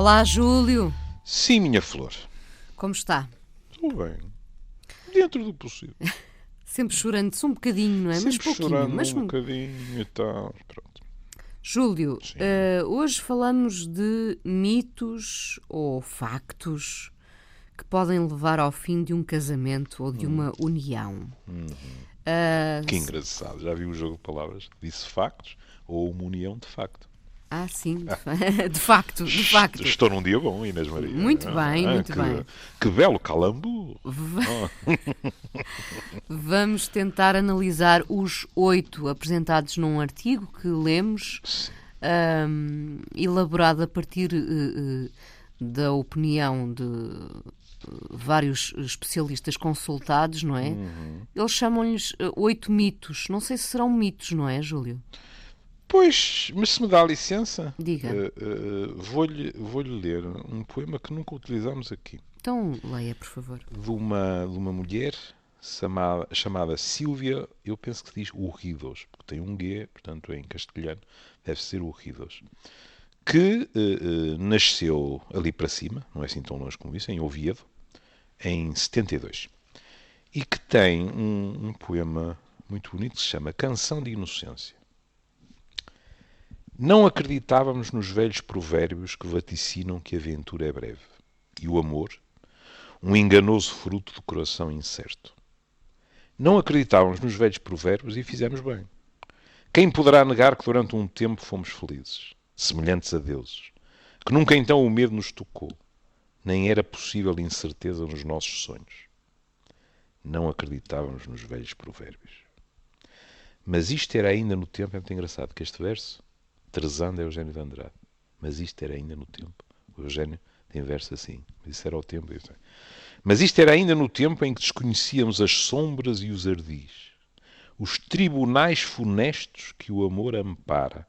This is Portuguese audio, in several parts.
Olá, Júlio. Sim, minha flor. Como está? Tudo bem. Dentro do possível. Sempre chorando-se um bocadinho, não é? Mas Sempre pouquinho. chorando Mas... um bocadinho e tal. Pronto. Júlio, Sim. hoje falamos de mitos ou factos que podem levar ao fim de um casamento ou de uma união. Que engraçado. Já vi o jogo de palavras? Disse factos ou uma união de facto. Sim, de facto. Estou num dia bom, Inês Maria. Muito bem, muito bem. Que belo calambu. Vamos tentar analisar os 8 apresentados num artigo que lemos, elaborado a partir da opinião de vários especialistas consultados, não é? Eles chamam-lhes 8 mitos. Não sei se serão mitos, não é, Júlio? Pois, mas se me dá licença, Diga. vou-lhe ler um poema que nunca utilizámos aqui. Então, leia, por favor. De uma mulher chamada Sílvia, eu penso que se diz Urridos, porque tem um G, portanto em castelhano deve ser Urridos, que nasceu ali para cima, não é assim tão longe como isso, em Oviedo, em 72, e que tem um poema muito bonito que se chama Canção de Inocência. Não acreditávamos nos velhos provérbios que vaticinam que a aventura é breve, e o amor, um enganoso fruto do coração incerto. Não acreditávamos nos velhos provérbios e fizemos bem. Quem poderá negar que durante um tempo fomos felizes, semelhantes a deuses, que nunca então o medo nos tocou, nem era possível incerteza nos nossos sonhos. Não acreditávamos nos velhos provérbios. Mas isto era ainda no tempo, é muito engraçado que este verso, Trezando é Eugênio de Andrade, mas isto era ainda no tempo. O Eugênio tem verso assim, mas isso era o tempo. Mas isto era ainda no tempo em que desconhecíamos as sombras e os ardis, os tribunais funestos que o amor ampara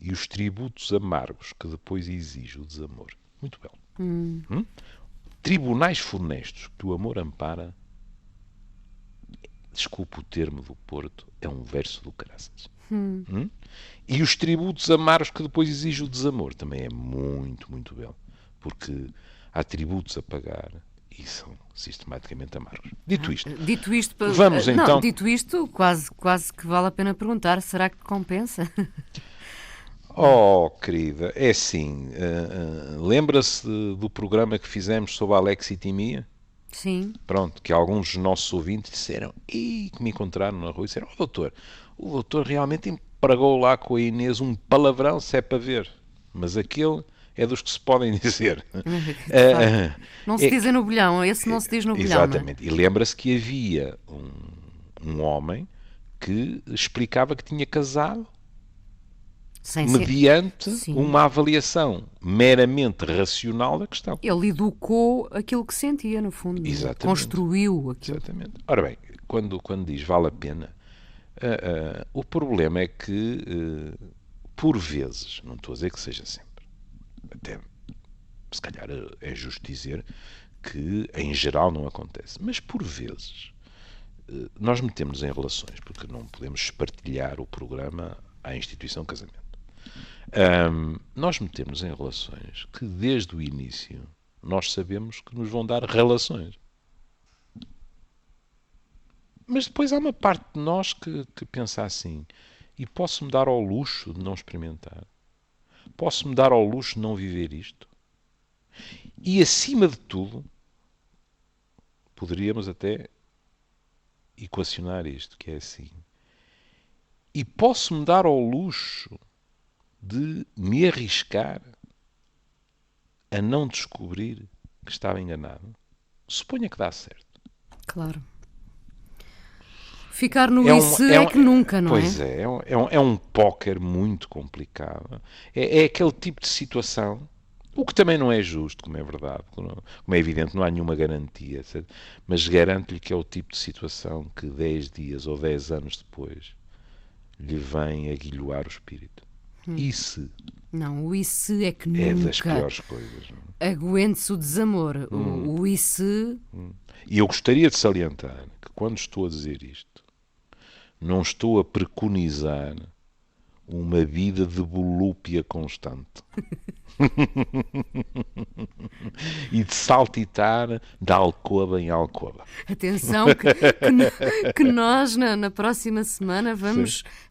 e os tributos amargos que depois exige o desamor. Muito belo. Tribunais funestos que o amor ampara, desculpe o termo do Porto, é um verso do caraças. E os tributos amargos que depois exige o desamor também é muito, muito belo, porque há tributos a pagar e são sistematicamente amargos. Dito isto, vamos então... Dito isto, quase que vale a pena perguntar, será que compensa? Oh, querida, é assim, lembra-se do programa que fizemos sobre a alexitimia? Sim. Pronto, que alguns dos nossos ouvintes disseram, que me encontraram na rua, e disseram, o doutor realmente empregou lá com a Inês um palavrão, se é para ver, mas aquele é dos que se podem dizer. Não se dizem no bolhão, esse não se diz no bolhão. Exatamente, e lembra-se que havia um homem que explicava que tinha casado mediante uma avaliação meramente racional da questão. Ele educou aquilo que sentia, no fundo. Exatamente. Construiu aquilo. Exatamente. Ora bem, quando diz vale a pena, o problema é que, por vezes, não estou a dizer que seja sempre, até se calhar é justo dizer que em geral não acontece, mas por vezes nós metemos em relações, porque não podemos espartilhar o programa à instituição casamento. Nós metemos em relações que desde o início nós sabemos que nos vão dar relações. Mas depois há uma parte de nós que pensa assim, e posso-me dar ao luxo de não experimentar? Posso-me dar ao luxo de não viver isto? E acima de tudo, poderíamos até equacionar isto, que é assim, e posso-me dar ao luxo de me arriscar a não descobrir que estava enganado? Suponha que dá certo. Claro. Ficar no isso é que nunca, não é? Pois é um póquer muito complicado. É aquele tipo de situação, o que também não é justo, como é verdade, como é evidente, não há nenhuma garantia, certo? Mas garanto-lhe que é o tipo de situação que 10 dias ou 10 anos depois lhe vem aguilhoar o espírito. E se? Não, o isso é que nunca. É das piores coisas. Aguente-se o desamor. O isso... E eu gostaria de salientar que quando estou a dizer isto, não estou a preconizar uma vida de volúpia constante. E de saltitar de alcova em alcova. Atenção que nós na próxima semana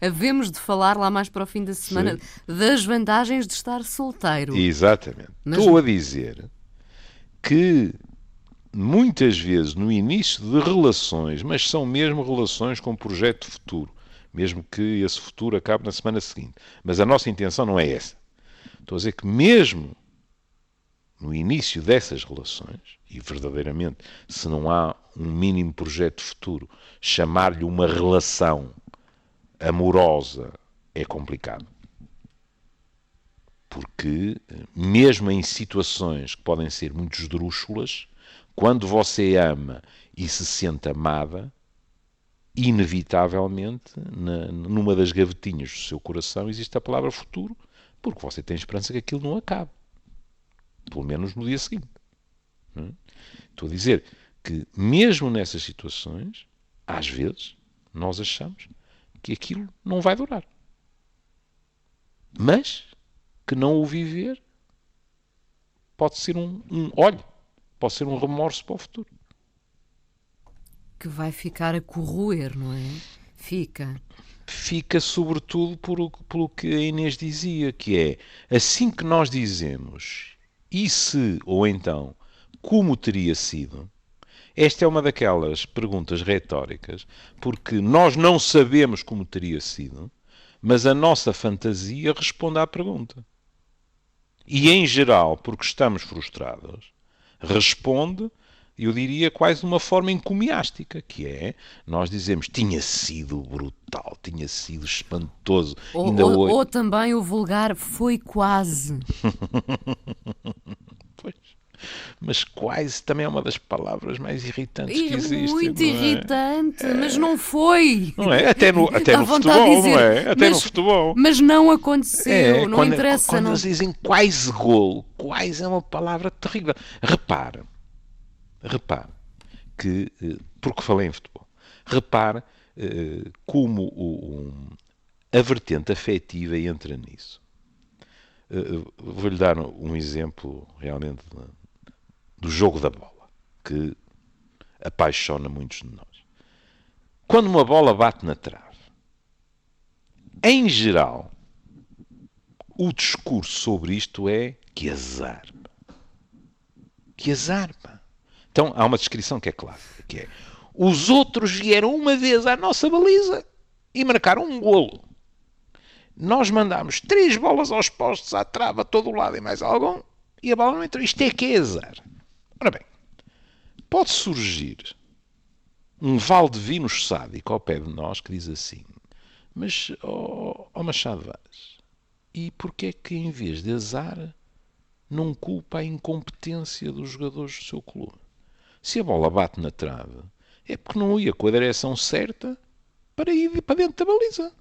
havemos de falar lá mais para o fim da semana das vantagens de estar solteiro. Exatamente. Estou a dizer que muitas vezes no início de relações, mas são mesmo relações com projeto de futuro, mesmo que esse futuro acabe na semana seguinte, mas a nossa intenção não é essa. Estou a dizer que mesmo no início dessas relações, e verdadeiramente, se não há um mínimo projeto de futuro, chamar-lhe uma relação amorosa é complicado. Porque, mesmo em situações que podem ser muito esdrúxulas, quando você ama e se sente amada, inevitavelmente, numa das gavetinhas do seu coração, existe a palavra futuro, porque você tem esperança que aquilo não acabe. Pelo menos no dia seguinte. Estou a dizer que, mesmo nessas situações, às vezes, nós achamos que aquilo não vai durar. Mas que não o viver pode ser pode ser um remorso para o futuro. Que vai ficar a corroer, não é? Fica sobretudo pelo que a Inês dizia, que é, assim que nós dizemos e se, ou então, como teria sido, esta é uma daquelas perguntas retóricas, porque nós não sabemos como teria sido, mas a nossa fantasia responde à pergunta. E, em geral, porque estamos frustrados, responde, eu diria, quase de uma forma encomiástica, que é, nós dizemos, tinha sido brutal, tinha sido espantoso. Ou também o vulgar, foi quase. Pois. Mas quase também é uma das palavras mais irritantes que existem. Muito irritante, mas não foi. Não é? Até no futebol, dizer, não é? Até no futebol. Mas não aconteceu, não interessa. Quando eles dizem quase golo, quase é uma palavra terrível. Repare que, porque falei em futebol, repare como a vertente afetiva entra nisso. Vou-lhe dar um exemplo realmente do jogo da bola, que apaixona muitos de nós. Quando uma bola bate na trave, em geral, o discurso sobre isto é que azar. Que azar, pá. Então, há uma descrição que é clássica, que é: os outros vieram uma vez à nossa baliza e marcaram um golo. Nós mandámos 3 bolas aos postos, à trave, a todo o lado e mais algum, e a bola não entrou. Isto é que é azar. Ora bem, pode surgir um Valdevino sádico ao pé de nós que diz assim: mas, Machado Vaz, e porquê é que em vez de azar não culpa a incompetência dos jogadores do seu clube? Se a bola bate na trave, é porque não ia com a direção certa para ir para dentro da baliza.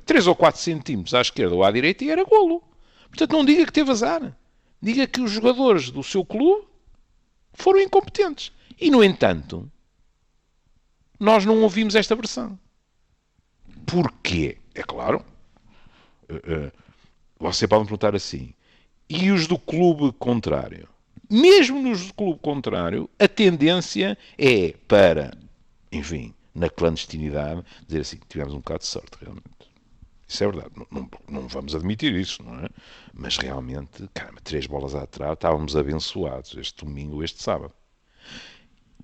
3 ou 4 centímetros à esquerda ou à direita e era golo. Portanto, não diga que teve azar. Diga que os jogadores do seu clube foram incompetentes. E, no entanto, nós não ouvimos esta versão. Porquê? É claro. Você pode me perguntar assim: e os do clube contrário? Mesmo nos do clube contrário, a tendência é para, enfim, na clandestinidade, dizer assim: tivemos um bocado de sorte, realmente. Isso é verdade. Não vamos admitir isso, não é? Mas realmente, caramba, 3 bolas à trave, estávamos abençoados este domingo, este sábado.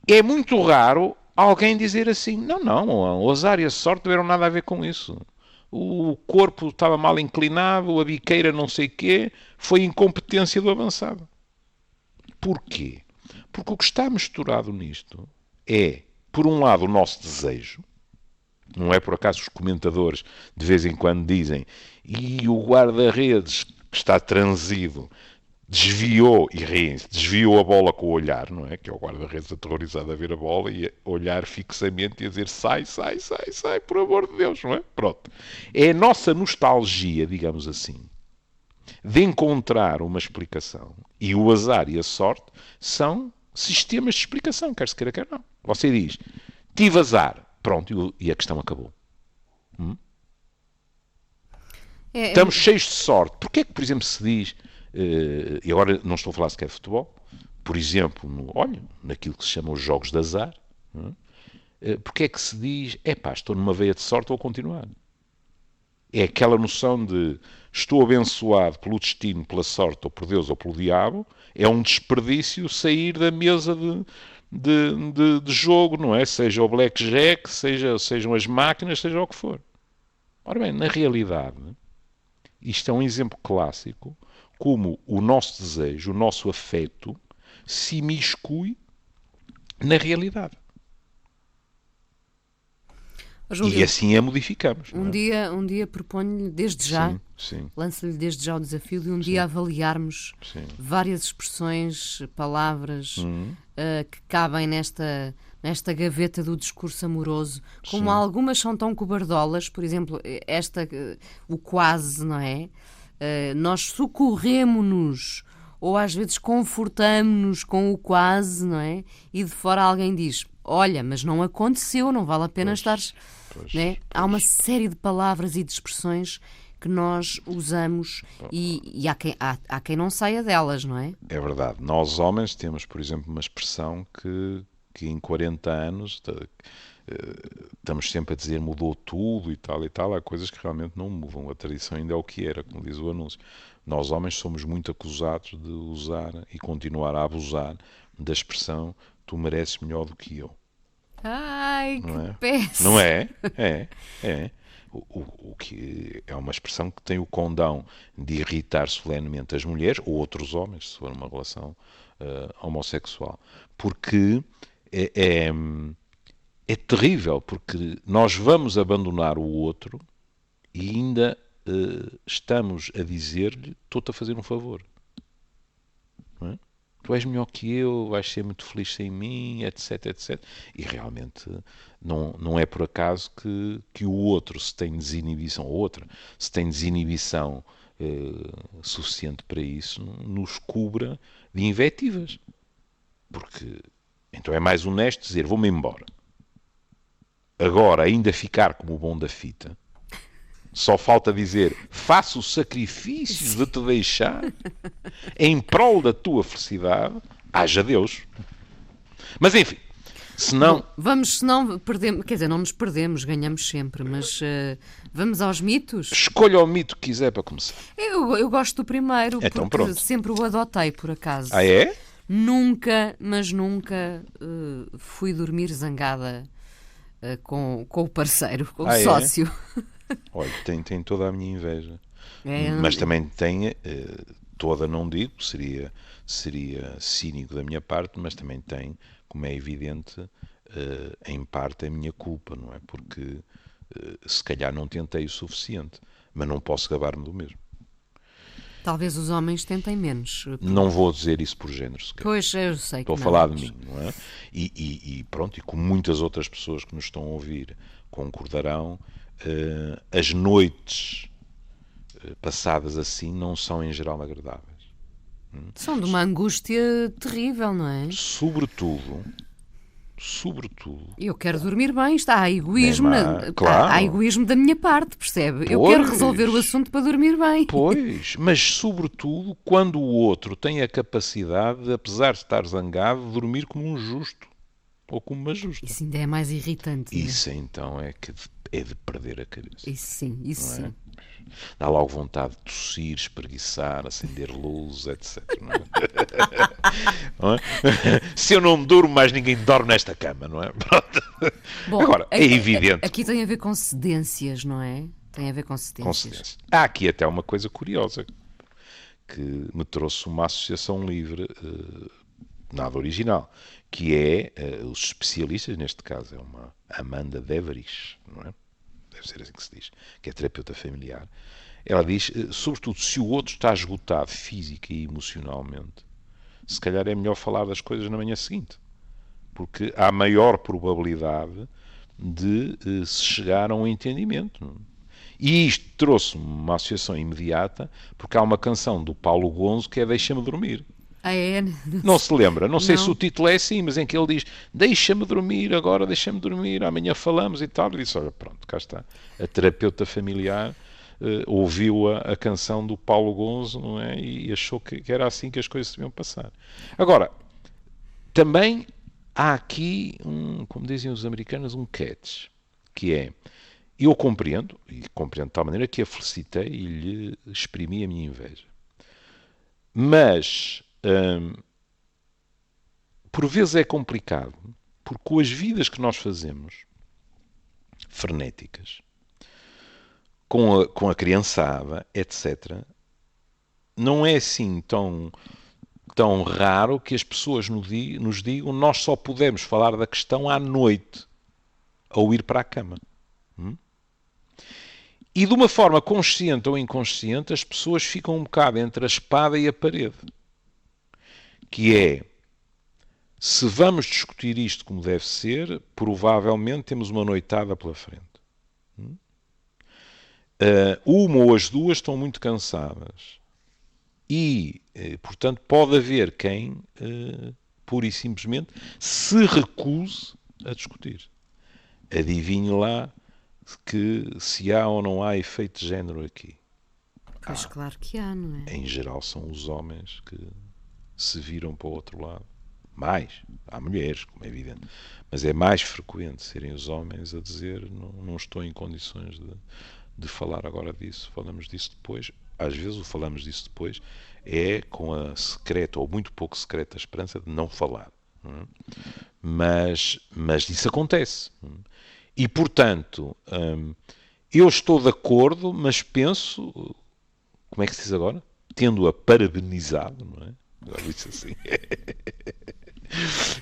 É muito raro alguém dizer assim: não, o azar e a sorte não tiveram nada a ver com isso. O corpo estava mal inclinado, a biqueira não sei quê, foi incompetência do avançado. Porquê? Porque o que está misturado nisto é, por um lado, o nosso desejo. Não é por acaso os comentadores de vez em quando dizem: e o guarda-redes que está transido desviou, e riem-se, desviou a bola com o olhar, não é? Que é o guarda-redes aterrorizado a ver a bola e a olhar fixamente e a dizer: sai, por amor de Deus, não é? Pronto. É a nossa nostalgia, digamos assim, de encontrar uma explicação. E o azar e a sorte são sistemas de explicação, quer se queira, quer não. Você diz: tive azar. Pronto, e a questão acabou. Estamos cheios de sorte. Porquê é que, por exemplo, se diz, e agora não estou a falar sequer de futebol, por exemplo, naquilo que se chama os jogos de azar, porquê é que se diz, estou numa veia de sorte, vou continuar. É aquela noção de estou abençoado pelo destino, pela sorte, ou por Deus, ou pelo diabo, é um desperdício sair da mesa de jogo, não é? Seja o blackjack, sejam as máquinas, seja o que for. Ora bem, na realidade, isto é um exemplo clássico como o nosso desejo, o nosso afeto, se imiscui na realidade. Júlio, e assim a modificamos. Um dia proponho-lhe desde já, lanço-lhe desde já o desafio de dia avaliarmos várias expressões, palavras que cabem nesta gaveta do discurso amoroso, como algumas são tão cobardolas, por exemplo, o quase, não é? Nós socorremos-nos ou às vezes confortamos-nos com o quase, não é? E de fora alguém diz, olha, mas não aconteceu, não vale a pena estar... Né? Há uma série de palavras e de expressões que nós usamos e há quem não saia delas, não é? É verdade. Nós homens temos, por exemplo, uma expressão que em 40 anos estamos sempre a dizer mudou tudo e tal. Há coisas que realmente não mudam. A tradição ainda é o que era, como diz o anúncio. Nós homens somos muito acusados de usar e continuar a abusar da expressão tu mereces melhor do que eu. Ai, que péssimo. Não é? É. O que é uma expressão que tem o condão de irritar solenemente as mulheres ou outros homens, se for uma relação homossexual. Porque é terrível, porque nós vamos abandonar o outro e ainda estamos a dizer-lhe estou-te a fazer um favor. Não é? Tu és melhor que eu, vais ser muito feliz sem mim, etc, etc. E realmente não é por acaso que o outro, se tem desinibição, ou outra, se tem desinibição suficiente para isso, nos cubra de invectivas. Porque então é mais honesto dizer, vou-me embora. Agora, ainda ficar como o bom da fita, só falta dizer, faço o sacrifício de te deixar em prol da tua felicidade, haja Deus. Mas enfim, senão... Senão perdemos, quer dizer, não nos perdemos, ganhamos sempre, mas vamos aos mitos? Escolha o mito que quiser para começar. Eu gosto do primeiro, então, porque pronto. Sempre o adotei, por acaso. Ah, é? Nunca fui dormir zangada com o parceiro, com o sócio. É? Olha, tem toda a minha inveja. Mas também tem, toda não digo, seria cínico da minha parte, mas também tem, como é evidente, em parte a minha culpa, não é? Porque se calhar não tentei o suficiente, mas não posso gabar-me do mesmo. Talvez os homens tentem menos. Não vou dizer isso por género sequer. Pois, eu sei que estou a falar de mim, não é? E pronto, e como muitas outras pessoas que nos estão a ouvir concordarão, as noites passadas assim não são em geral agradáveis. São de uma angústia terrível, não é? Sobretudo, eu quero dormir bem, há egoísmo, claro. Há egoísmo da minha parte, percebe? Eu quero resolver o assunto para dormir bem. Pois, mas sobretudo quando o outro tem a capacidade de, apesar de estar zangado, dormir como um justo ou como uma justa. Isso ainda é mais irritante. Isso então é de perder a cabeça. Isso sim. Dá logo vontade de tossir, espreguiçar, acender luz, etc. Não é? Não é? Se eu não me durmo, mais ninguém dorme nesta cama, não é? Pronto. Bom, agora, é evidente. Aqui tem a ver com cedências, não é? Tem a ver com cedências. Há aqui até uma coisa curiosa que me trouxe uma associação livre, nada original, que é os especialistas, neste caso é uma Amanda Deveris, não é? Deve ser assim que se diz, que é terapeuta familiar. Ela diz, sobretudo, se o outro está esgotado física e emocionalmente, se calhar é melhor falar das coisas na manhã seguinte, porque há maior probabilidade de se chegar a um entendimento. E isto trouxe-me uma associação imediata, porque há uma canção do Paulo Gonzo que é Deixa-me Dormir. Ah, é? Não se lembra? Não sei se o título é assim, mas em que ele diz deixa-me dormir, agora deixa-me dormir, amanhã falamos e tal. E disse, olha, pronto, cá está. A terapeuta familiar ouviu a canção do Paulo Gonzo, não é? E achou que era assim que as coisas se deviam passar. Agora, também há aqui, como dizem os americanos, um catch, que é, eu compreendo, e compreendo de tal maneira que a felicitei e lhe exprimi a minha inveja. Mas, por vezes é complicado, porque com as vidas que nós fazemos, frenéticas, com a criançada, etc., não é assim tão raro que as pessoas nos digam nós só podemos falar da questão à noite, ao ir para a cama. E de uma forma consciente ou inconsciente, as pessoas ficam um bocado entre a espada e a parede. Que é, se vamos discutir isto como deve ser, provavelmente temos uma noitada pela frente. Uma ou as duas estão muito cansadas. E, portanto, pode haver quem, pura e simplesmente, se recuse a discutir. Adivinhe lá que se há ou não há efeito de género aqui. Pois claro que há, não é? Em geral são os homens que se viram para o outro lado. Há mulheres, como é evidente, mas é mais frequente serem os homens a dizer não estou em condições de falar agora disso, falamos disso depois. Às vezes o falamos disso depois é com a secreta ou muito pouco secreta esperança de não falar. Mas isso acontece. E, portanto, eu estou de acordo, mas penso, como é que se diz agora? Tendo-a parabenizado, não é? Agora disse assim.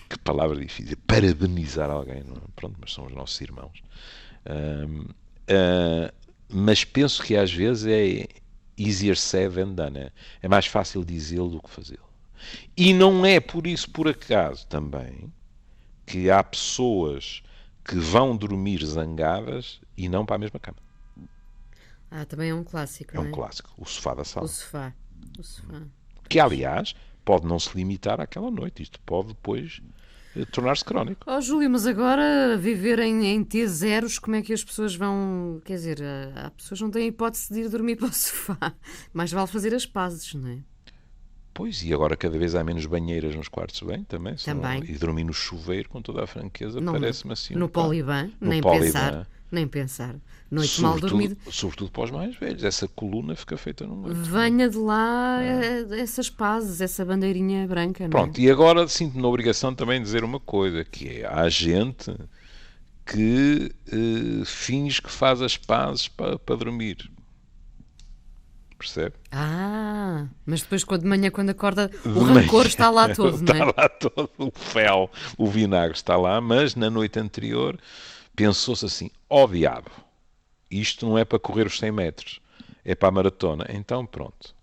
Que palavra difícil. Parabenizar alguém, não é? Pronto, mas são os nossos irmãos. Mas penso que às vezes é easier said than done. É mais fácil dizê-lo do que fazê-lo. E não é por isso, por acaso, também, que há pessoas que vão dormir zangadas e não para a mesma cama. Também é um clássico, É não um é? clássico. O sofá da sala. O sofá. Que, aliás, pode não se limitar àquela noite. Isto pode depois tornar-se crónico. Oh, Júlio, mas agora viver em T0, como é que as pessoas vão... Quer dizer, há pessoas que não têm hipótese de ir dormir para o sofá. Mais vale fazer as pazes, não é? Pois, e agora cada vez há menos banheiras nos quartos de banho também. Também. E dormir no chuveiro, com toda a franqueza, parece-me assim no Poliban, nem pensar. Nem pensar. Noite mal dormida. Sobretudo para os mais velhos. Essa coluna fica feita num leito. Venha de lá essas pazes, essa bandeirinha branca, não é? Pronto, e agora sinto-me na obrigação também de dizer uma coisa, que é, há gente que finge que faz as pazes para dormir. Percebe? Mas depois de manhã, quando acorda, o rancor está lá todo, não é? Está lá todo, o fel, o vinagre está lá, mas na noite anterior pensou-se assim, diabo, isto não é para correr os 100 metros, é para a maratona. Então pronto,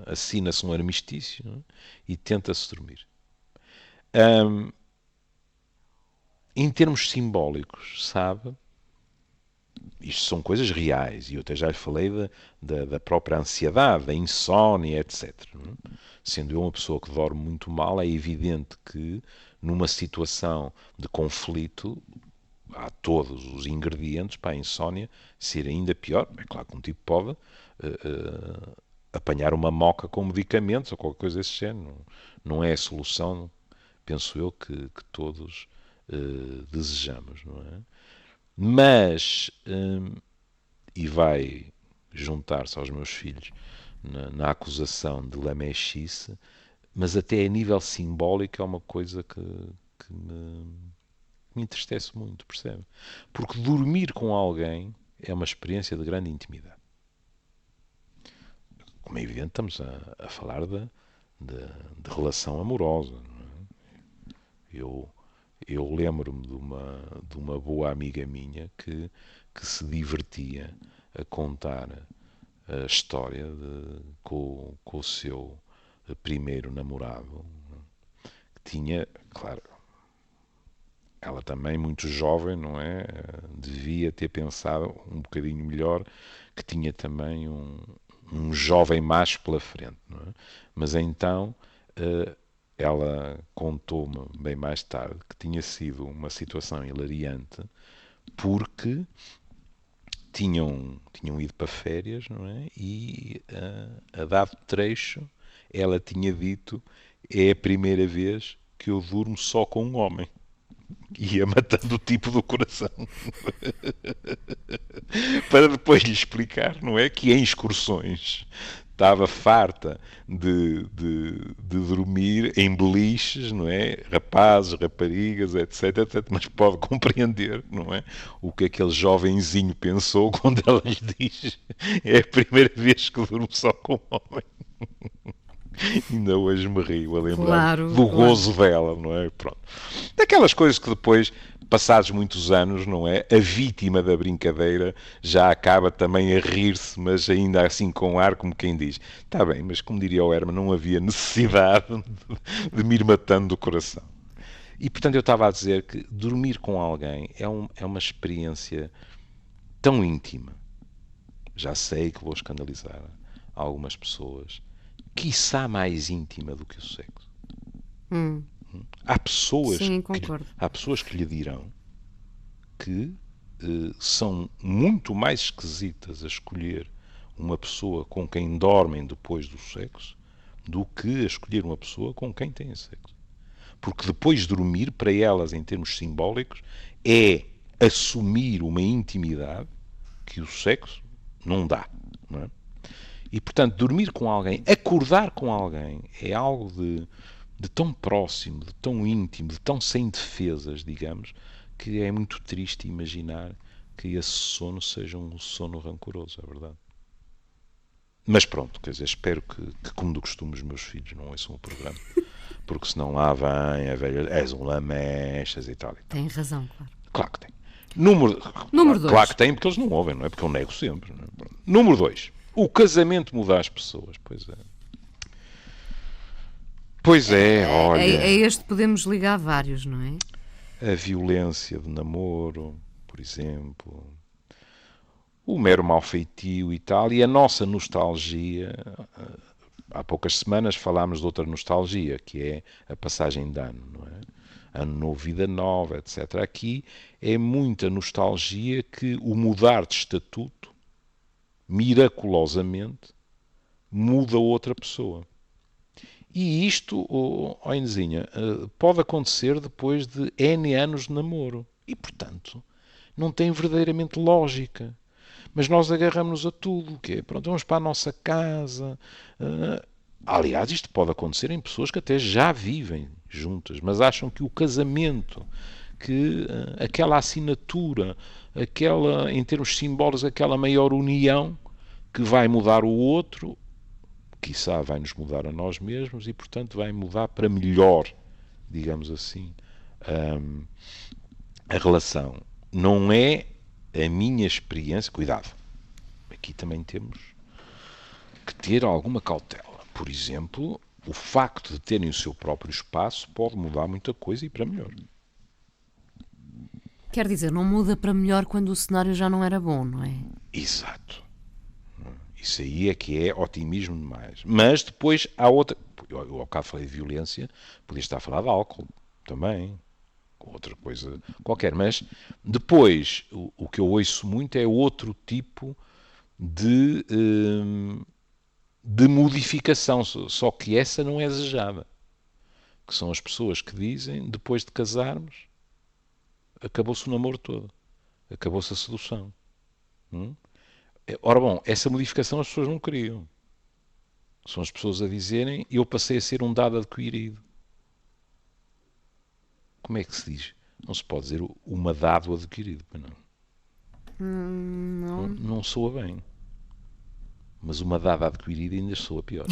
assina-se um armistício, não é? E tenta-se dormir. Em termos simbólicos, sabe? Isto são coisas reais, e eu até já lhe falei da própria ansiedade, da insónia, etc. Sendo eu uma pessoa que dorme muito mal, é evidente que numa situação de conflito há todos os ingredientes para a insónia ser ainda pior. É claro que um tipo pode apanhar uma moca com medicamentos ou qualquer coisa desse género. Não é a solução, penso eu, que todos desejamos, não é? Mas, e vai juntar-se aos meus filhos na acusação de lamechice, mas até a nível simbólico é uma coisa que me entristece muito, percebe? Porque dormir com alguém é uma experiência de grande intimidade. Como é evidente, estamos a falar de relação amorosa. Não é? Eu lembro-me de uma boa amiga minha que se divertia a contar a história com o seu primeiro namorado, que tinha, claro, ela também muito jovem, não é? Devia ter pensado um bocadinho melhor que tinha também um jovem macho pela frente, não é? Mas então ela contou-me bem mais tarde que tinha sido uma situação hilariante porque tinham ido para férias, não é? E a dado trecho ela tinha dito: é a primeira vez que eu durmo só com um homem. Ia matando o tipo do coração. Para depois lhe explicar, não é? Que em excursões estava farta de dormir em beliches, não é? Rapazes, raparigas, etc. Mas pode compreender, não é? O que aquele jovenzinho pensou quando ela lhe diz: é a primeira vez que durmo só com um homem. Ainda hoje me rio a lembrar Claro, do claro. gozo dela, não é? Pronto. Daquelas coisas que depois, passados muitos anos, não é? A vítima da brincadeira já acaba também a rir-se, mas ainda assim com ar, como quem diz: está bem, mas como diria o Herman, não havia necessidade de me ir matando do coração. E portanto eu estava a dizer que dormir com alguém é uma experiência tão íntima. Já sei que vou escandalizar algumas pessoas, quiçá mais íntima do que o sexo. Há pessoas, Sim, concordo. há pessoas que lhe dirão que são muito mais esquisitas a escolher uma pessoa com quem dormem depois do sexo do que a escolher uma pessoa com quem têm sexo. Porque depois de dormir, para elas, em termos simbólicos, é assumir uma intimidade que o sexo não dá. Não é? E, portanto, dormir com alguém, acordar com alguém, é algo de tão próximo, de tão íntimo, de tão sem defesas, digamos, que é muito triste imaginar que esse sono seja um sono rancoroso, é verdade. Mas pronto, quer dizer, espero que como do costume, os meus filhos não ouçam o programa, porque senão lá vem a velha, és um lamechas e tal. Tem razão, claro. Claro que tem. Número dois. Claro que tem, porque eles não ouvem, não é? Porque eu nego sempre. Não é? Número 2. O casamento muda as pessoas. Pois é. Pois é, olha. A este podemos ligar vários, não é? A violência de namoro, por exemplo. O mero malfeitio e tal. E a nossa nostalgia. Há poucas semanas falámos de outra nostalgia, que é a passagem de ano, não é? Ano novo, vida nova, etc. Aqui é muita nostalgia que o mudar de estatuto, miraculosamente, muda outra pessoa. E isto, Inesinha, pode acontecer depois de N anos de namoro. E, portanto, não tem verdadeiramente lógica. Mas nós agarramos-nos a tudo, que é, pronto, vamos para a nossa casa. Aliás, isto pode acontecer em pessoas que até já vivem juntas, mas acham que o casamento, que aquela assinatura, aquela, em termos simbólicos, aquela maior união que vai mudar o outro, quiçá vai nos mudar a nós mesmos e, portanto, vai mudar para melhor, digamos assim, a relação. Não é a minha experiência. Cuidado, aqui também temos que ter alguma cautela. Por exemplo, o facto de terem o seu próprio espaço pode mudar muita coisa e para melhor. Quer dizer, não muda para melhor quando o cenário já não era bom, não é? Exato. Isso aí é que é otimismo demais. Mas depois há outra. Eu ao bocado falei de violência, podia estar a falar de álcool também, outra coisa qualquer. Mas depois o que eu ouço muito é outro tipo de modificação, só que essa não é desejada. Que são as pessoas que dizem, depois de casarmos, acabou-se o namoro todo. Acabou-se a sedução. Ora bom, essa modificação as pessoas não queriam. São as pessoas a dizerem: eu passei a ser um dado adquirido. Como é que se diz? Não se pode dizer uma dado adquirido, não. Não. Não soa bem. Mas uma dada adquirida ainda soa pior.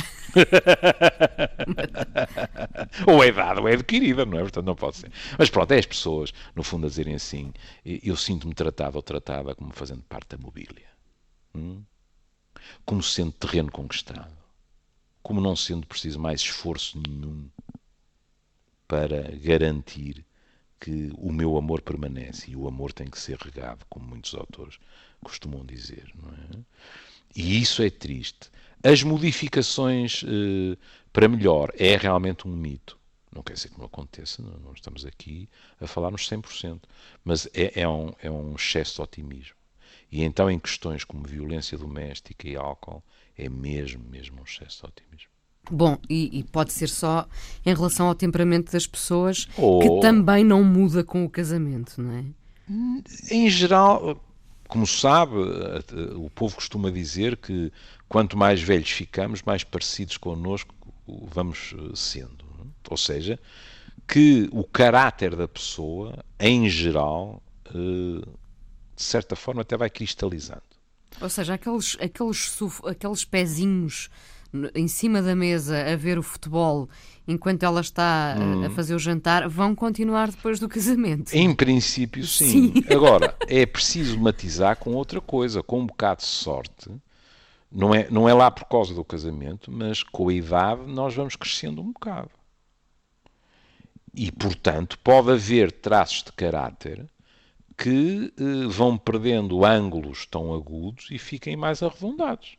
Ou é dada ou é adquirida, não é? Portanto, não pode ser. Mas pronto, é as pessoas, no fundo, a dizerem assim: eu sinto-me tratado ou tratada como fazendo parte da mobília. Como sendo terreno conquistado. Como não sendo preciso mais esforço nenhum para garantir que o meu amor permanece. E o amor tem que ser regado, como muitos autores costumam dizer, não é? E isso é triste. As modificações para melhor é realmente um mito. Não quer dizer que não aconteça, não estamos aqui a falar nos 100%. Mas é um excesso de otimismo. E então, em questões como violência doméstica e álcool, é mesmo um excesso de otimismo. Bom, e pode ser só em relação ao temperamento das pessoas, que Ou, também não muda com o casamento, não é? em geral, como sabe, o povo costuma dizer que quanto mais velhos ficamos, mais parecidos connosco vamos sendo. Ou seja, que o caráter da pessoa, em geral, de certa forma até vai cristalizando. Ou seja, aqueles pezinhos em cima da mesa a ver o futebol enquanto ela está a fazer o jantar vão continuar depois do casamento. Em princípio, sim. Agora, é preciso matizar com outra coisa, com um bocado de sorte. Não é lá por causa do casamento, mas com a idade nós vamos crescendo um bocado. E, portanto, pode haver traços de caráter que vão perdendo ângulos tão agudos e fiquem mais arredondados.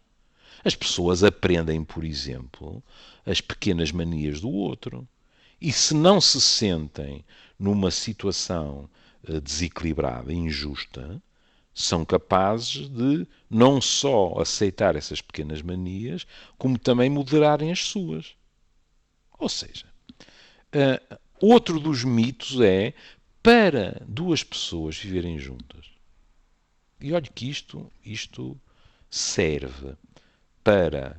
As pessoas aprendem, por exemplo, as pequenas manias do outro. E se não se sentem numa situação desequilibrada, injusta, são capazes de não só aceitar essas pequenas manias, como também moderarem as suas. Ou seja, outro dos mitos é para duas pessoas viverem juntas. E olhe que isto serve para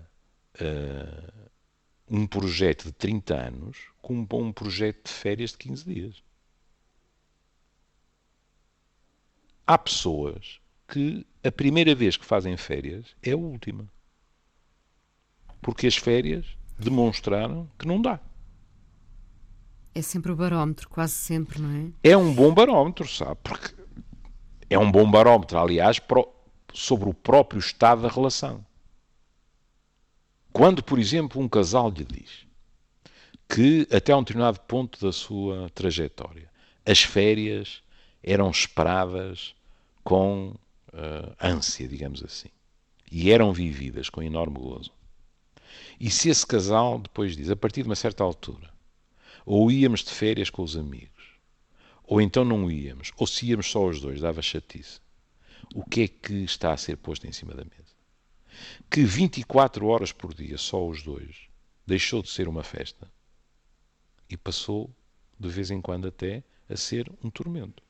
um projeto de 30 anos como para um projeto de férias de 15 dias. Há pessoas que a primeira vez que fazem férias é a última. Porque as férias demonstraram que não dá. É sempre o barómetro, quase sempre, não é? É um bom barómetro, sabe? Porque é um bom barómetro, aliás, sobre o próprio estado da relação. Quando, por exemplo, um casal lhe diz que até a um determinado ponto da sua trajetória as férias eram esperadas com ânsia, digamos assim, e eram vividas com enorme gozo. E se esse casal depois diz, a partir de uma certa altura, ou íamos de férias com os amigos, ou então não íamos, ou se íamos só os dois, dava chatice, o que é que está a ser posto em cima da mesa? Que 24 horas por dia, só os dois, deixou de ser uma festa e passou, de vez em quando até, a ser um tormento.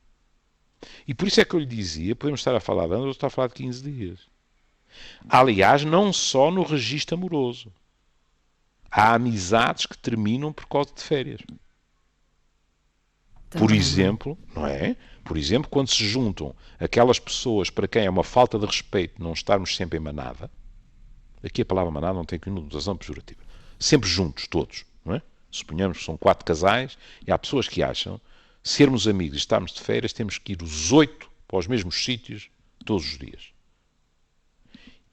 E por isso é que eu lhe dizia, podemos estar a falar de anos ou estar a falar de 15 dias. Aliás, não só no registro amoroso. Há amizades que terminam por causa de férias. Também, por exemplo, não é? Por exemplo, quando se juntam aquelas pessoas para quem é uma falta de respeito não estarmos sempre em manada, aqui a palavra manada não tem conotação pejorativa, sempre juntos, todos, não é? Suponhamos que são 4 casais e há pessoas que acham sermos amigos e estarmos de férias temos que ir os 8 para os mesmos sítios todos os dias.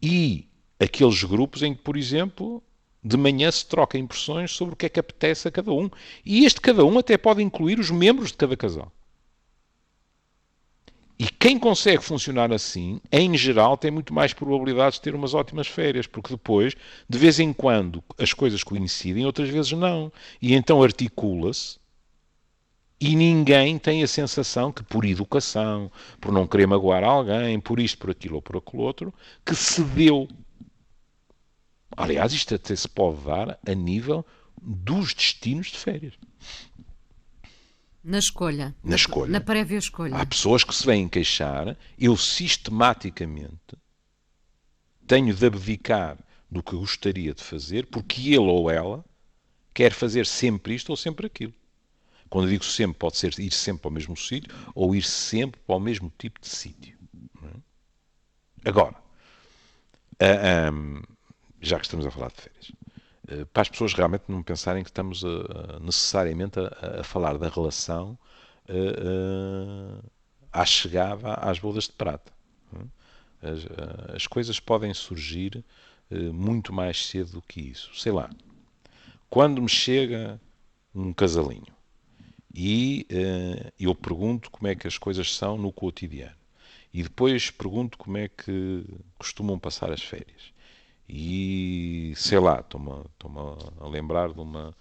E aqueles grupos em que, por exemplo, de manhã se troca impressões sobre o que é que apetece a cada um. E este cada um até pode incluir os membros de cada casal. E quem consegue funcionar assim, em geral, tem muito mais probabilidades de ter umas ótimas férias, porque depois, de vez em quando, as coisas coincidem, outras vezes não. E então articula-se e ninguém tem a sensação que, por educação, por não querer magoar alguém, por isto, por aquilo ou por aquilo outro, que cedeu. Aliás, isto até se pode dar a nível dos destinos de férias. Na escolha. Na escolha. Na prévia escolha. Há pessoas que se vêm queixar, eu sistematicamente tenho de abdicar do que gostaria de fazer, porque ele ou ela quer fazer sempre isto ou sempre aquilo. Quando eu digo sempre, pode ser ir sempre para o mesmo sítio ou ir sempre para o mesmo tipo de sítio. Agora, já que estamos a falar de férias, para as pessoas realmente não pensarem que estamos necessariamente a falar da relação à chegada às bodas de prata. As coisas podem surgir muito mais cedo do que isso. Sei lá, quando me chega um casalinho e eu pergunto como é que as coisas são no cotidiano e depois pergunto como é que costumam passar as férias. E, sei lá, estou-me a lembrar de uma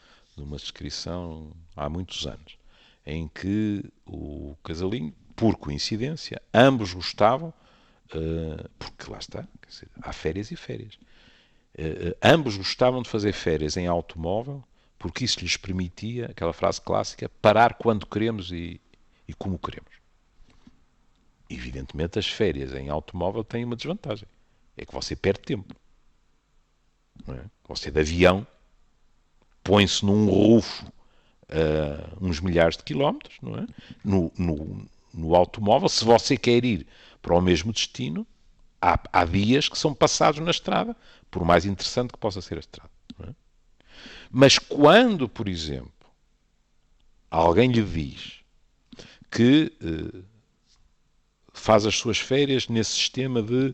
descrição há muitos anos, em que o casalinho, por coincidência, ambos gostavam porque lá está, quer dizer, há férias e férias. Ambos gostavam de fazer férias em automóvel, porque isso lhes permitia, aquela frase clássica, parar quando queremos e como queremos. Evidentemente, as férias em automóvel têm uma desvantagem. É que você perde tempo. Não é? Você de avião põe-se num rufo a uns milhares de quilómetros, não é? No automóvel, se você quer ir para o mesmo destino, há dias que são passados na estrada, por mais interessante que possa ser a estrada. Não é? Mas quando, por exemplo, alguém lhe diz que faz as suas férias nesse sistema de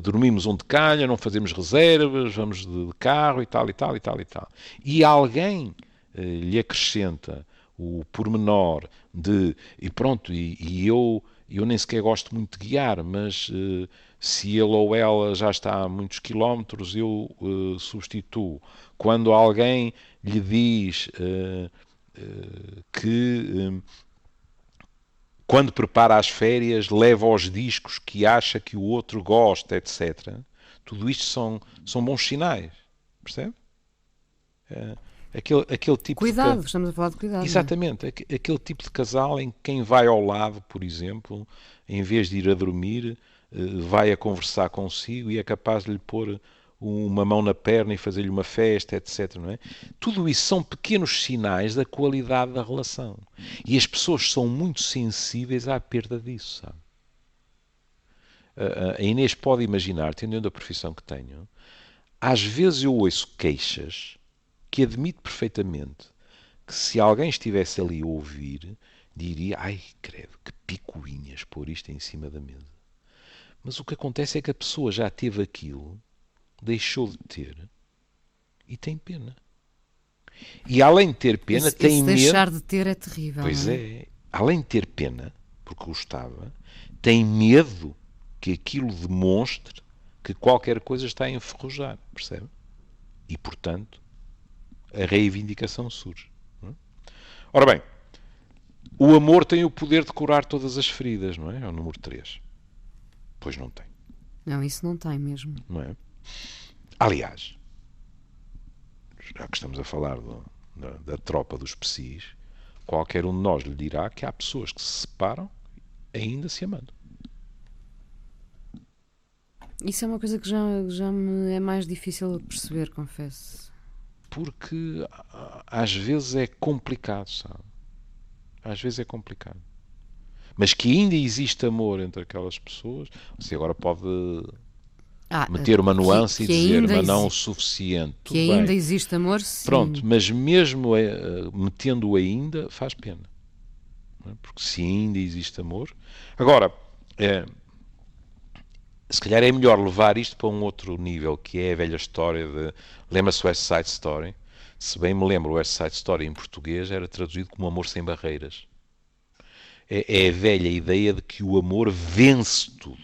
dormimos onde calha, não fazemos reservas, vamos de carro e tal, e tal, e tal, e tal. E alguém lhe acrescenta o pormenor de, e pronto, e eu nem sequer gosto muito de guiar, mas se ele ou ela já está a muitos quilómetros, eu substituo. Quando alguém lhe diz que quando prepara as férias, leva os discos que acha que o outro gosta, etc. Tudo isto são bons sinais. Percebe? Aquele tipo Cuidado, estamos a falar de cuidado. Exatamente. Aquele tipo de casal em que quem vai ao lado, por exemplo, em vez de ir a dormir, vai a conversar consigo e é capaz de lhe pôr uma mão na perna e fazer-lhe uma festa, etc. Não é? Tudo isso são pequenos sinais da qualidade da relação. E as pessoas são muito sensíveis à perda disso, sabe? A Inês pode imaginar, tendo a profissão que tenho, às vezes eu ouço queixas que admito perfeitamente que se alguém estivesse ali a ouvir, diria, ai, credo, que picuinhas pôr isto em cima da mesa. Mas o que acontece é que a pessoa já teve aquilo, deixou de ter e tem pena. E além de ter pena, tem medo. Deixar de ter é terrível. Pois não é. Além de ter pena, porque gostava, tem medo que aquilo demonstre que qualquer coisa está a enferrujar, percebe? E, portanto, a reivindicação surge. Ora bem, o amor tem o poder de curar todas as feridas, não é? É o número 3. Pois não tem. Não, isso não tem mesmo. Não é? Aliás, já que estamos a falar da tropa dos PSIs, qualquer um de nós lhe dirá que há pessoas que se separam ainda se amando. Isso é uma coisa que já me é mais difícil de perceber, confesso. Porque às vezes é complicado, sabe? Às vezes é complicado. Mas que ainda existe amor entre aquelas pessoas, você agora pode meter uma nuance e dizer, mas não o suficiente. Que ainda existe amor, sim. Pronto, mas mesmo metendo-o ainda, faz pena. Porque se ainda existe amor... Agora, se calhar é melhor levar isto para um outro nível, que é a velha história de... Lembra-se o West Side Story? Se bem me lembro, o West Side Story em português era traduzido como Amor Sem Barreiras. É a velha ideia de que o amor vence tudo.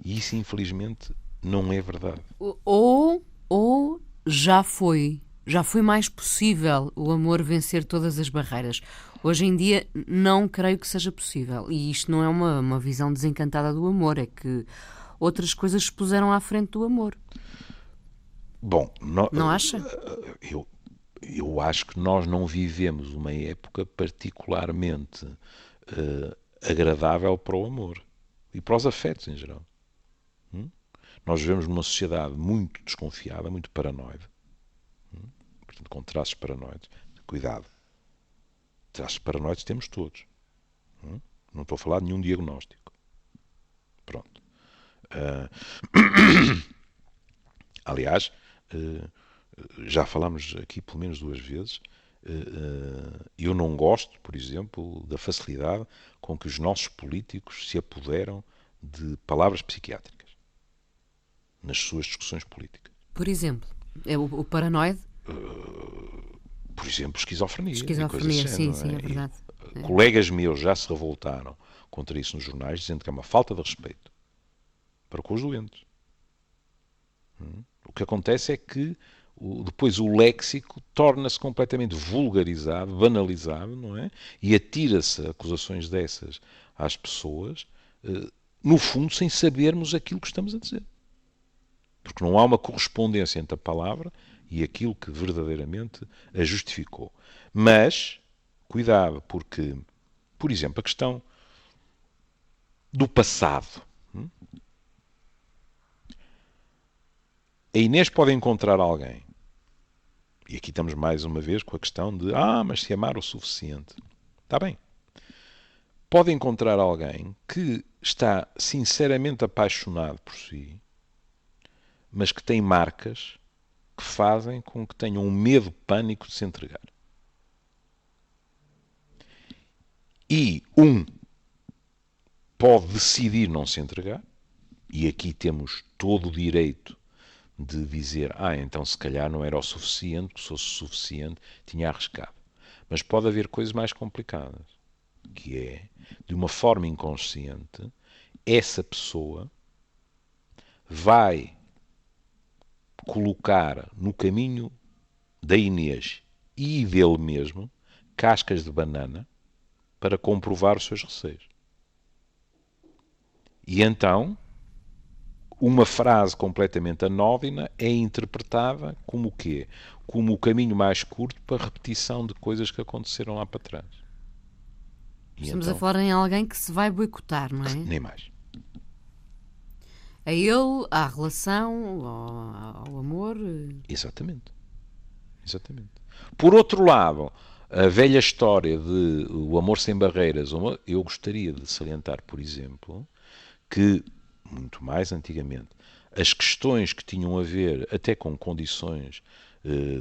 E isso, infelizmente, não é verdade. Ou já foi mais possível o amor vencer todas as barreiras. Hoje em dia não creio que seja possível. E isto não é uma visão desencantada do amor, é que outras coisas se puseram à frente do amor. Bom, não acha? Eu acho que nós não vivemos uma época particularmente agradável para o amor e para os afetos em geral. Nós vivemos numa sociedade muito desconfiada, muito paranoide. Portanto, com traços paranoides. Cuidado. Traços paranoides temos todos. Não estou a falar de nenhum diagnóstico. Pronto. Aliás, já falámos aqui pelo menos 2 vezes, eu não gosto, por exemplo, da facilidade com que os nossos políticos se apoderam de palavras psiquiátricas nas suas discussões políticas. Por exemplo, é o paranoide? Por exemplo, esquizofrenia. Esquizofrenia, sim, é verdade. Colegas meus já se revoltaram contra isso nos jornais, dizendo que é uma falta de respeito para com os doentes. O que acontece é que depois o léxico torna-se completamente vulgarizado, banalizado, não é? E atira-se acusações dessas às pessoas no fundo, sem sabermos aquilo que estamos a dizer. Porque não há uma correspondência entre a palavra e aquilo que verdadeiramente a justificou. Mas, cuidado, porque, por exemplo, a questão do passado. A Inês pode encontrar alguém, e aqui estamos mais uma vez com a questão de mas se amar o suficiente. Está bem. Pode encontrar alguém que está sinceramente apaixonado por si, mas que tem marcas que fazem com que tenham um medo, pânico de se entregar. E pode decidir não se entregar, e aqui temos todo o direito de dizer, então se calhar não era o suficiente, porque se fosse o suficiente tinha arriscado. Mas pode haver coisas mais complicadas, que é, de uma forma inconsciente, essa pessoa vai colocar no caminho da Inês e dele mesmo cascas de banana para comprovar os seus receios. E então, uma frase completamente anódina é interpretada como o quê? Como o caminho mais curto para a repetição de coisas que aconteceram lá para trás. Estamos a falar em alguém que se vai boicotar, não é? Nem mais. A ele, à relação, ao amor. Exatamente. Por outro lado, a velha história de o amor sem barreiras, eu gostaria de salientar, por exemplo, que, muito mais antigamente, as questões que tinham a ver até com condições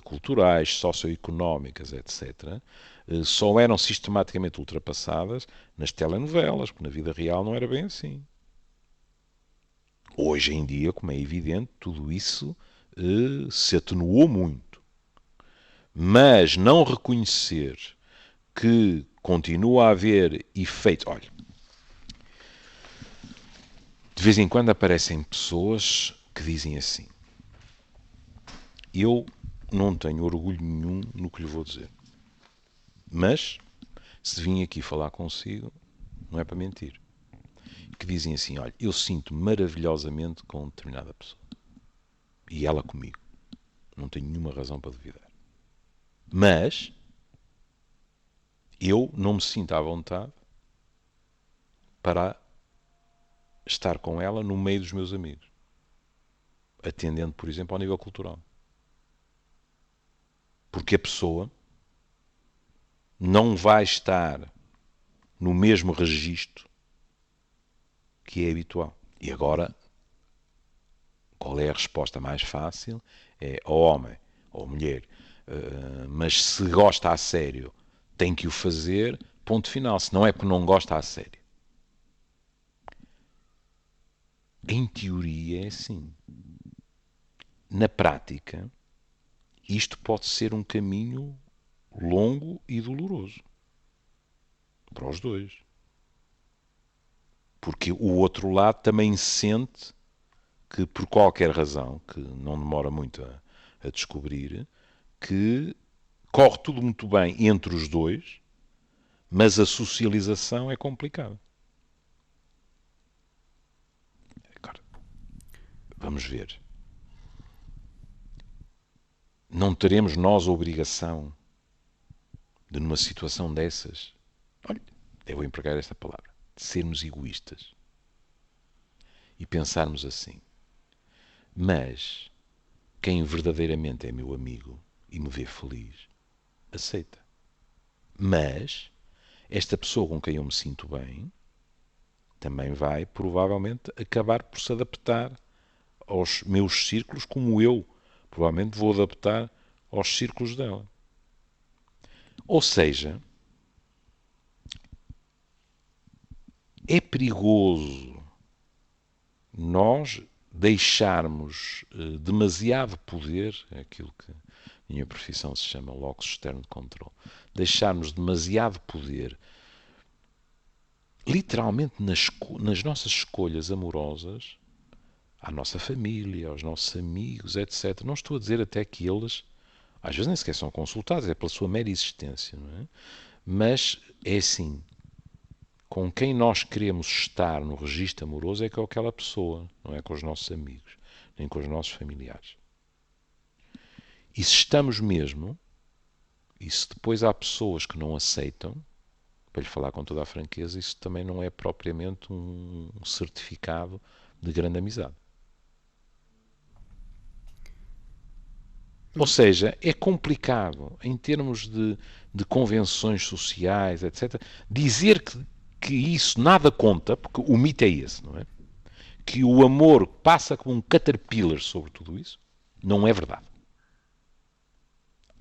culturais, socioeconómicas, etc., só eram sistematicamente ultrapassadas nas telenovelas, porque na vida real não era bem assim. Hoje em dia, como é evidente, tudo isso se atenuou muito. Mas não reconhecer que continua a haver efeitos... Olha, de vez em quando aparecem pessoas que dizem assim: eu não tenho orgulho nenhum no que lhe vou dizer, mas se vim aqui falar consigo, não é para mentir. Que dizem assim: olha, eu sinto maravilhosamente com determinada pessoa e ela comigo, não tenho nenhuma razão para duvidar, mas eu não me sinto à vontade para estar com ela no meio dos meus amigos, atendendo, por exemplo, ao nível cultural. Porque a pessoa não vai estar no mesmo registro que é habitual. E agora, qual é a resposta mais fácil? É ao homem ou mulher. Mas se gosta a sério, tem que o fazer, ponto final. Se não é porque não gosta a sério. Em teoria é assim. Na prática, isto pode ser um caminho longo e doloroso. Para os dois. Porque o outro lado também sente que, por qualquer razão, que não demora muito a descobrir, que corre tudo muito bem entre os dois, mas a socialização é complicada. Agora, vamos ver. Não teremos nós a obrigação de, numa situação dessas, olha, eu vou empregar esta palavra, de sermos egoístas e pensarmos assim: mas quem verdadeiramente é meu amigo e me vê feliz, aceita. Mas esta pessoa com quem eu me sinto bem também vai, provavelmente, acabar por se adaptar aos meus círculos, como eu provavelmente vou adaptar aos círculos dela. Ou seja, é perigoso nós deixarmos demasiado poder, aquilo que a minha profissão se chama locus externo de controle, deixarmos demasiado poder, literalmente nas nossas escolhas amorosas, à nossa família, aos nossos amigos, etc. Não estou a dizer até que eles, às vezes nem sequer são consultados, é pela sua mera existência, não é? Mas é assim, com quem nós queremos estar no registro amoroso é com aquela pessoa, não é com os nossos amigos, nem com os nossos familiares. E se estamos mesmo, e se depois há pessoas que não aceitam, para lhe falar com toda a franqueza, isso também não é propriamente um certificado de grande amizade. Ou seja, é complicado, em termos de convenções sociais, etc., dizer que isso nada conta, porque o mito é esse, não é? Que o amor passa como um caterpillar sobre tudo isso, não é verdade.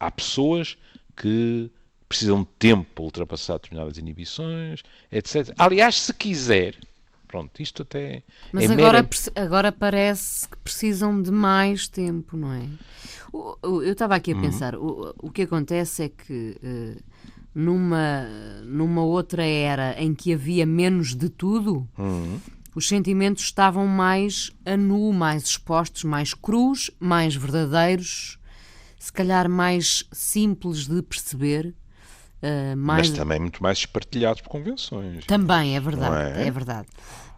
Há pessoas que precisam de tempo para ultrapassar determinadas inibições, etc. Aliás, se quiser, pronto, isto até Mas é agora parece que precisam de mais tempo, não é? Eu estava aqui a pensar, o que acontece é que numa outra era em que havia menos de tudo, os sentimentos estavam mais a nu, mais expostos, mais crus, mais verdadeiros, se calhar mais simples de perceber. Mas também muito mais espartilhados por convenções. Também, é verdade, é verdade.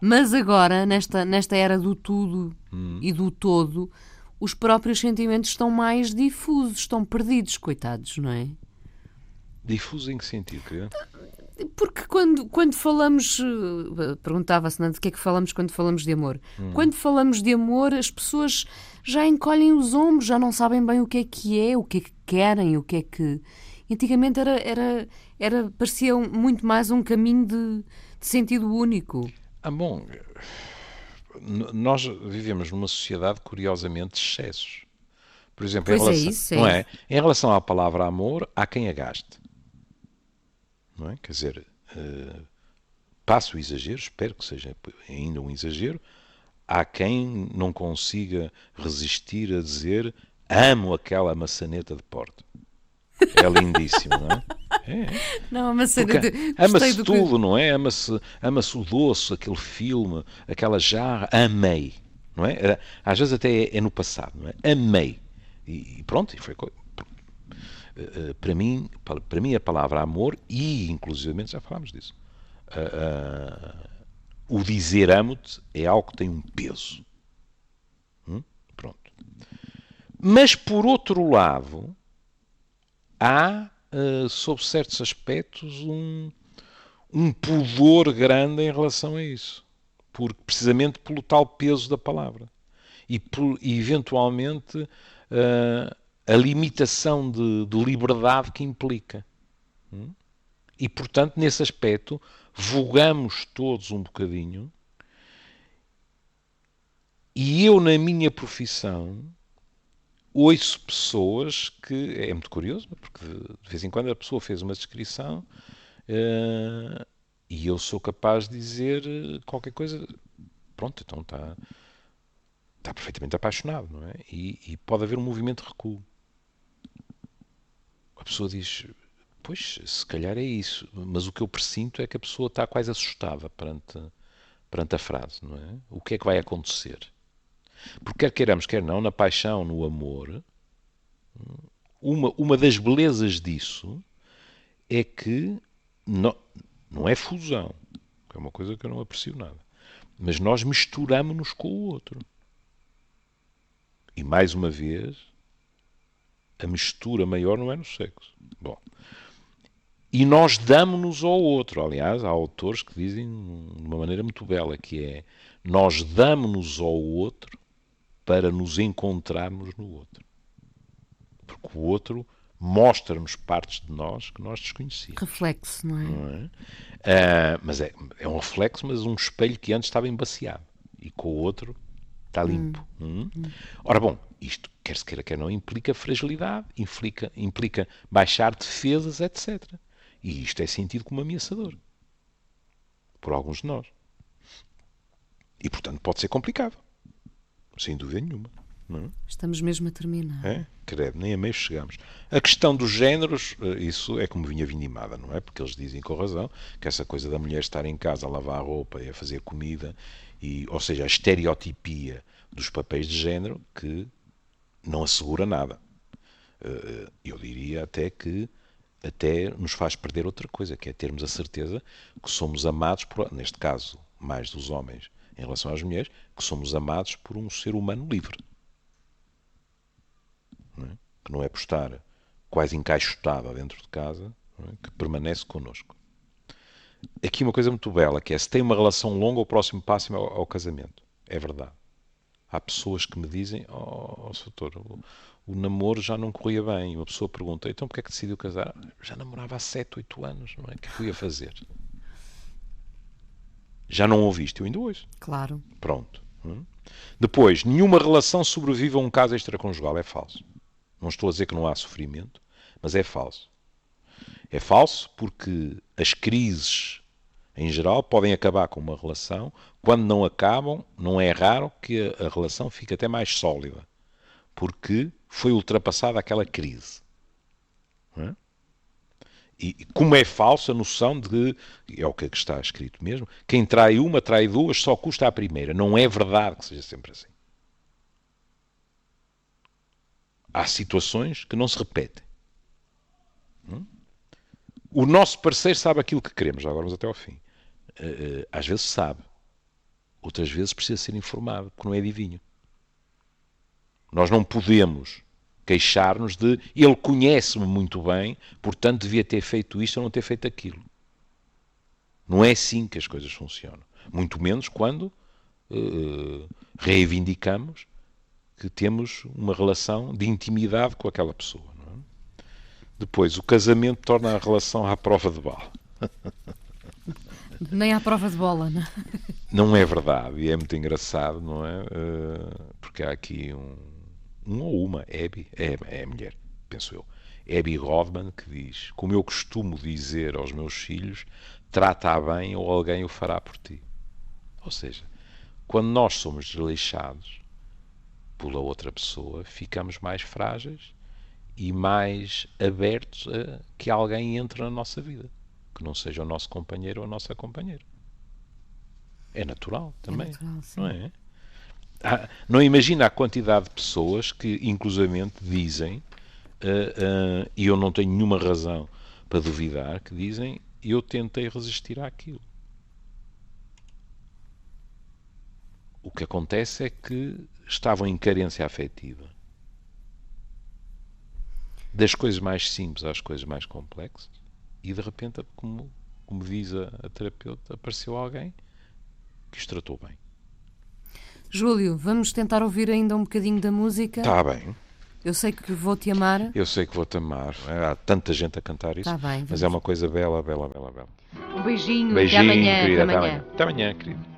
Mas agora, nesta era do tudo e do todo, os próprios sentimentos estão mais difusos, estão perdidos, coitados, não é? Difusos em que sentido, querida? Porque quando falamos, perguntava-se, de que é que falamos quando falamos de amor? Quando falamos de amor, as pessoas já encolhem os ombros, já não sabem bem o que é, o que é que querem, o que é que... Antigamente parecia muito mais um caminho de sentido único. Bom, nós vivemos numa sociedade curiosamente de excessos. Por exemplo, em relação à palavra amor, há quem a gaste. Não é? Quer dizer, passo o exagero, espero que seja ainda um exagero, há quem não consiga resistir a dizer amo aquela maçaneta de porta. É lindíssimo, não é? Não, a maçaneta... Ama-se tudo, não é? Ama-se o doce, aquele filme, aquela jarra. Amei, não é? Às vezes até é no passado, não é? Amei. E pronto, e foi... Para mim a palavra amor, e inclusivamente já falámos disso, o dizer amo-te é algo que tem um peso. Pronto. Mas por outro lado, há, sob certos aspectos, um pudor grande em relação a isso. Precisamente pelo tal peso da palavra. E eventualmente, a limitação de liberdade que implica. E, portanto, nesse aspecto, vogamos todos um bocadinho. E eu, na minha profissão, ouço pessoas que... É muito curioso, porque de vez em quando a pessoa fez uma descrição e eu sou capaz de dizer qualquer coisa. Pronto, então está perfeitamente apaixonado, não é? E pode haver um movimento de recuo. A pessoa diz, pois, se calhar é isso, mas o que eu presinto é que a pessoa está quase assustada perante a frase, não é? O que é que vai acontecer? Porque quer queiramos, quer não, na paixão, no amor, uma das belezas disso é que não é fusão, que é uma coisa que eu não aprecio nada, mas nós misturamos-nos com o outro. E mais uma vez, a mistura maior não é no sexo. Bom, e nós damos-nos ao outro. Aliás, há autores que dizem de uma maneira muito bela, que é nós damos-nos ao outro para nos encontrarmos no outro. Porque o outro mostra-nos partes de nós que nós desconhecíamos. Reflexo, não é? Não é? Mas é um reflexo, mas um espelho que antes estava embaciado. E com o outro está limpo. Ora bom, isto, quer se queira, quer não, implica fragilidade, implica baixar defesas, etc. E isto é sentido como ameaçador. Por alguns de nós. E, portanto, pode ser complicado. Sem dúvida nenhuma. Não é? Estamos mesmo a terminar. Credo, nem a meio chegamos. A questão dos géneros, isso é como vinha vindimada, não é? Porque eles dizem com razão que essa coisa da mulher estar em casa a lavar a roupa e a fazer comida, ou seja, a estereotipia dos papéis de género, que não assegura nada. Eu diria até que até nos faz perder outra coisa, que é termos a certeza que somos amados, neste caso, mais dos homens em relação às mulheres, que somos amados por um ser humano livre. Não é? Que não é por estar quase encaixotado dentro de casa, não é? Que permanece connosco. Aqui uma coisa muito bela, que é, se tem uma relação longa, o próximo passo é ao casamento. É verdade. Há pessoas que me dizem, doutor, o namoro já não corria bem. E uma pessoa pergunta, então porquê é que decidiu casar? Já namorava há 7, 8 anos, não é? O que é que eu ia fazer? Já não ouviste? Eu ainda ouço. Claro. Pronto. Depois, nenhuma relação sobrevive a um caso extraconjugal. É falso. Não estou a dizer que não há sofrimento, mas é falso. É falso porque as crises, em geral, podem acabar com uma relação. Quando não acabam, não é raro que a relação fique até mais sólida, porque foi ultrapassada aquela crise. Não é? E como é falsa a noção de, é o que está escrito mesmo, quem trai uma, trai duas, só custa a primeira. Não é verdade que seja sempre assim. Há situações que não se repetem. O nosso parceiro sabe aquilo que queremos, agora vamos até ao fim. Às vezes sabe, outras vezes precisa ser informado, porque não é adivinho. Nós não podemos queixar-nos de ele conhece-me muito bem, portanto devia ter feito isto ou não ter feito aquilo. Não é assim que as coisas funcionam. Muito menos quando reivindicamos que temos uma relação de intimidade com aquela pessoa. Não é? Depois, o casamento torna a relação à prova de bala. Nem à prova de bola, não é? Não é verdade, e é muito engraçado, não é? Porque há aqui um ou uma, Abby, é a mulher, penso eu, Abby Rodman, que diz: como eu costumo dizer aos meus filhos, trata-a bem ou alguém o fará por ti. Ou seja, quando nós somos desleixados pela outra pessoa, ficamos mais frágeis e mais abertos a que alguém entre na nossa vida, que não seja o nosso companheiro ou a nossa companheira. É natural também, É natural, sim. não é? Não imagina a quantidade de pessoas que, inclusivamente, dizem, e eu não tenho nenhuma razão para duvidar, que dizem, eu tentei resistir àquilo. O que acontece é que estavam em carência afetiva. Das coisas mais simples às coisas mais complexas, e de repente, como diz a terapeuta, apareceu alguém que os tratou bem. Júlio, vamos tentar ouvir ainda um bocadinho da música. Está bem. Eu sei que vou-te amar. Eu sei que vou-te amar. Há tanta gente a cantar isso. Tá bem, mas é uma coisa bela, bela, bela, bela. Um beijinho, Beijinho, até amanhã. querida. Até amanhã. Até amanhã, querida.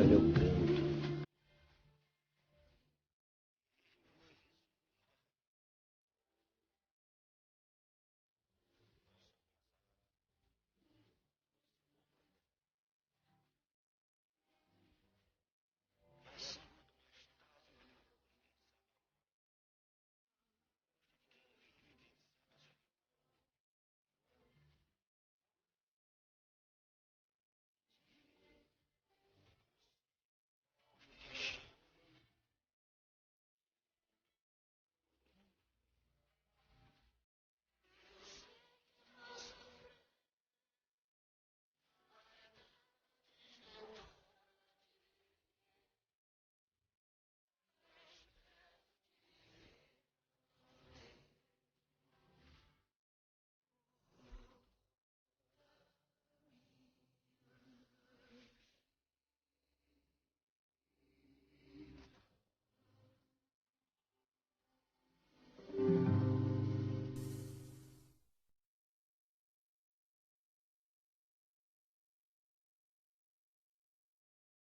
meu